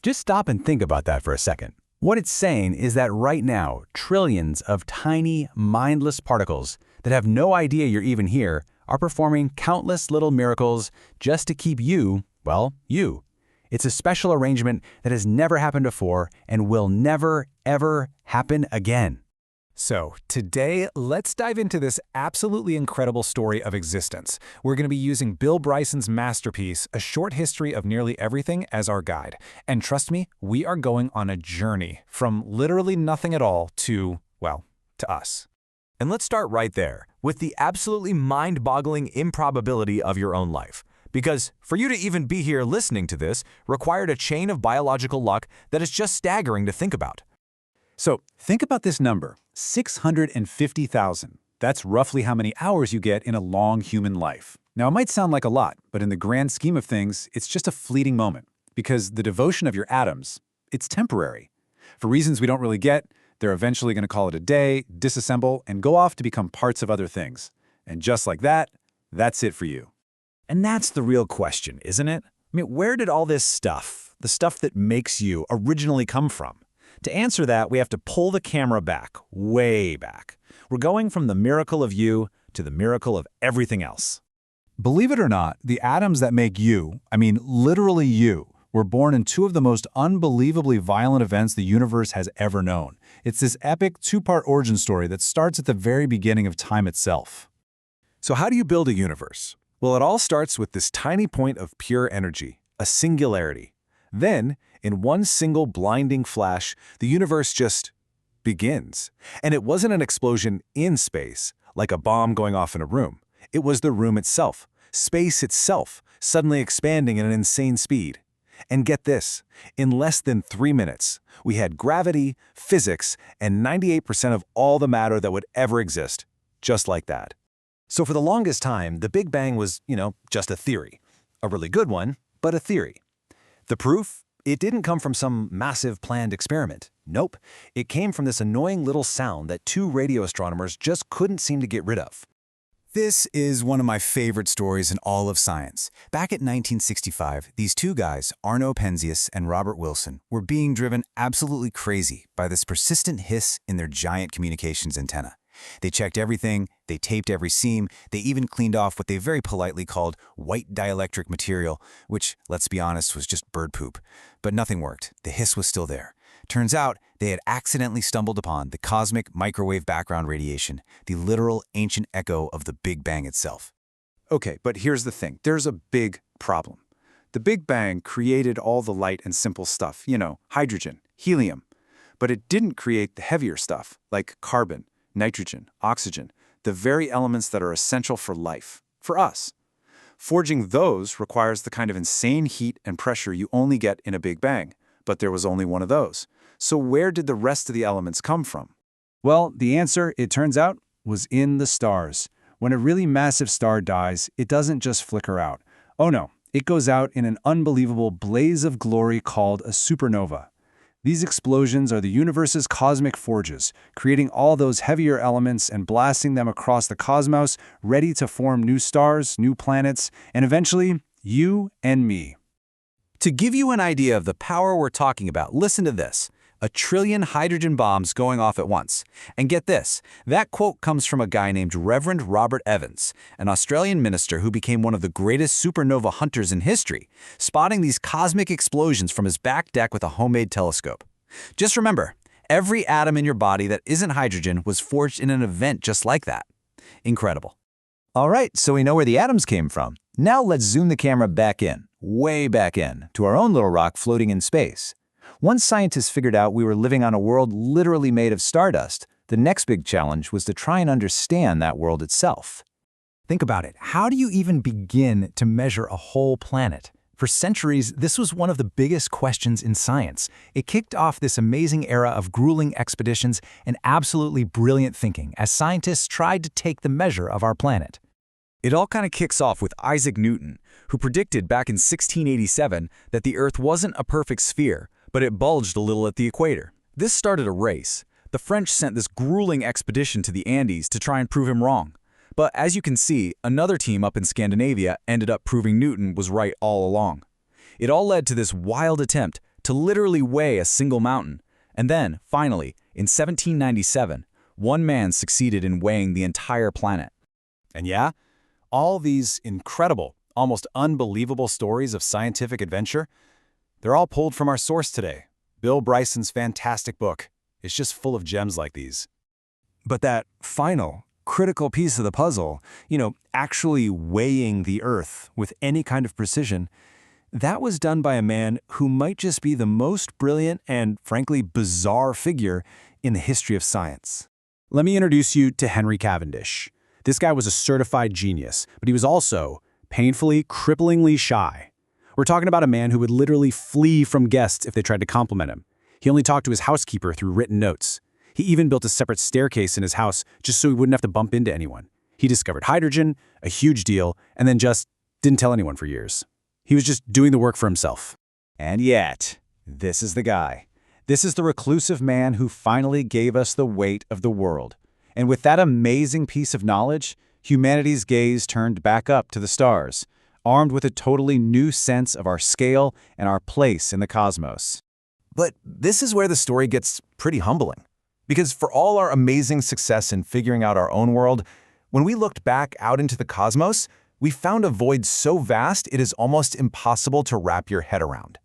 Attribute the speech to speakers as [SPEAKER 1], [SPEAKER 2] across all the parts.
[SPEAKER 1] Just stop and think about that for a second. What it's saying is that right now, trillions of tiny, mindless particles that have no idea you're even here are performing countless little miracles just to keep you, well, you. It's a special arrangement that has never happened before and will never, ever happen again.
[SPEAKER 2] So, today, let's dive into this absolutely incredible story of existence. We're going to be using Bill Bryson's masterpiece, A Short History of Nearly Everything, as our guide. And trust me, we are going on a journey from literally nothing at all to, well, to us.
[SPEAKER 3] And let's start right there, with the absolutely mind-boggling improbability of your own life. Because for you to even be here listening to this required a chain of biological luck that is just staggering to think about.
[SPEAKER 2] So, think about this number, 650,000. That's roughly how many hours you get in a long human life. Now, it might sound like a lot, but in the grand scheme of things, it's just a fleeting moment, because the devotion of your atoms, it's temporary. For reasons we don't really get, they're eventually going to call it a day, disassemble, and go off to become parts of other things. And just like that, that's it for you.
[SPEAKER 3] And that's the real question, isn't it? I mean, where did all this stuff, the stuff that makes you, originally come from? To answer that, we have to pull the camera back, way back. We're going from the miracle of you to the miracle of everything else.
[SPEAKER 2] Believe it or not, the atoms that make you, I mean literally you, were born in two of the most unbelievably violent events the universe has ever known. It's this epic two-part origin story that starts at the very beginning of time itself.
[SPEAKER 3] So how do you build a universe? Well, it all starts with this tiny point of pure energy, a singularity. Then, in one single blinding flash, the universe just begins. And it wasn't an explosion in space, like a bomb going off in a room. It was the room itself, space itself, suddenly expanding at an insane speed. And get this, in less than 3 minutes, we had gravity, physics, and 98% of all the matter that would ever exist, just like that. So for the longest time, the Big Bang was, just a theory. A really good one, but a theory. The proof? It didn't come from some massive planned experiment. Nope. It came from this annoying little sound that two radio astronomers just couldn't seem to get rid of. This is one of my favorite stories in all of science. Back at 1965, these two guys, Arno Penzias and Robert Wilson, were being driven absolutely crazy by this persistent hiss in their giant communications antenna. They checked everything, they taped every seam, they even cleaned off what they very politely called white dielectric material, which, let's be honest, was just bird poop. But nothing worked. The hiss was still there. Turns out they had accidentally stumbled upon the cosmic microwave background radiation, the literal ancient echo of the Big Bang itself.
[SPEAKER 2] Okay, but here's the thing. There's a big problem. The Big Bang created all the light and simple stuff, hydrogen, helium. But it didn't create the heavier stuff, like carbon, nitrogen, oxygen, the very elements that are essential for life, for us. Forging those requires the kind of insane heat and pressure you only get in a Big Bang, but there was only one of those. So where did the rest of the elements come from? Well, the answer, it turns out, was in the stars. When a really massive star dies, it doesn't just flicker out. Oh no, it goes out in an unbelievable blaze of glory called a supernova. These explosions are the universe's cosmic forges, creating all those heavier elements and blasting them across the cosmos, ready to form new stars, new planets, and eventually, you and me.
[SPEAKER 3] To give you an idea of the power we're talking about, listen to this. 1 trillion hydrogen bombs going off at once. And get this, that quote comes from a guy named Reverend Robert Evans, an Australian minister who became one of the greatest supernova hunters in history, spotting these cosmic explosions from his back deck with a homemade telescope. Just remember, every atom in your body that isn't hydrogen was forged in an event just like that. Incredible. All right, so we know where the atoms came from. Now let's zoom the camera back in, way back in, to our own little rock floating in space. Once scientists figured out we were living on a world literally made of stardust, the next big challenge was to try and understand that world itself. Think about it. How do you even begin to measure a whole planet? For centuries, this was one of the biggest questions in science. It kicked off this amazing era of grueling expeditions and absolutely brilliant thinking as scientists tried to take the measure of our planet. It all kind of kicks off with Isaac Newton, who predicted back in 1687 that the Earth wasn't a perfect sphere, but it bulged a little at the equator. This started a race. The French sent this grueling expedition to the Andes to try and prove him wrong. But as you can see, another team up in Scandinavia ended up proving Newton was right all along. It all led to this wild attempt
[SPEAKER 1] to literally weigh a single mountain. And then, finally, in 1797, one man succeeded in weighing the entire planet.
[SPEAKER 3] And yeah, all these incredible, almost unbelievable stories of scientific adventure, they're all pulled from our source today, Bill Bryson's fantastic book. It's just full of gems like these. But that final, critical piece of the puzzle, actually weighing the Earth with any kind of precision, that was done by a man who might just be the most brilliant and, frankly, bizarre figure in the history of science.
[SPEAKER 1] Let me introduce you to Henry Cavendish. This guy was a certified genius, but he was also painfully, cripplingly shy. We're talking about a man who would literally flee from guests if they tried to compliment him. He only talked to his housekeeper through written notes. He even built a separate staircase in his house just so he wouldn't have to bump into anyone. He discovered hydrogen, a huge deal, and then just didn't tell anyone for years. He was just doing the work for himself.
[SPEAKER 3] And yet, this is the guy. This is the reclusive man who finally gave us the weight of the world. And with that amazing piece of knowledge, humanity's gaze turned back up to the stars, armed with a totally new sense of our scale and our place in the cosmos.
[SPEAKER 4] But this is where the story gets pretty humbling. Because for all our amazing success in figuring out our own world, when we looked back out into the cosmos, we found a void so vast it is almost impossible to wrap your head around.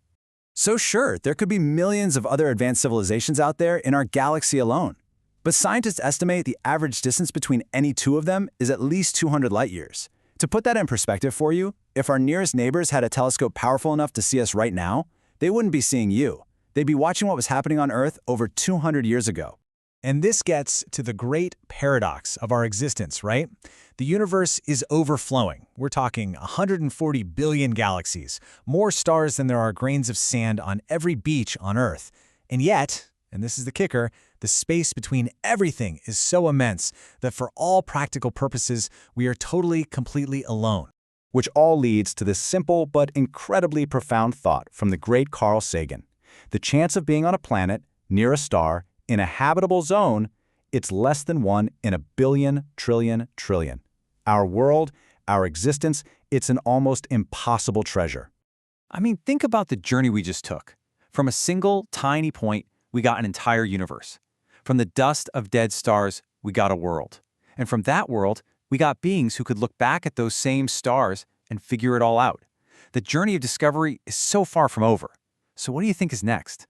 [SPEAKER 1] So sure, there could be millions of other advanced civilizations out there in our galaxy alone. But scientists estimate the average distance between any two of them is at least 200 light-years. To put that in perspective for you, if our nearest neighbors had a telescope powerful enough to see us right now, they wouldn't be seeing you. They'd be watching what was happening on Earth over 200 years ago.
[SPEAKER 3] And this gets to the great paradox of our existence, right? The universe is overflowing. We're talking 140 billion galaxies, more stars than there are grains of sand on every beach on Earth. And yet, and this is the kicker, the space between everything is so immense that for all practical purposes, we are totally, completely alone.
[SPEAKER 1] Which all leads to this simple but incredibly profound thought from the great Carl Sagan. The chance of being on a planet, near a star, in a habitable zone, it's less than 1 in a billion trillion trillion. Our world, our existence, it's an almost impossible treasure.
[SPEAKER 5] I mean, think about the journey we just took. From a single, tiny point, we got an entire universe. From the dust of dead stars, we got a world. And from that world, we got beings who could look back at those same stars and figure it all out. The journey of discovery is so far from over. So what do you think is next?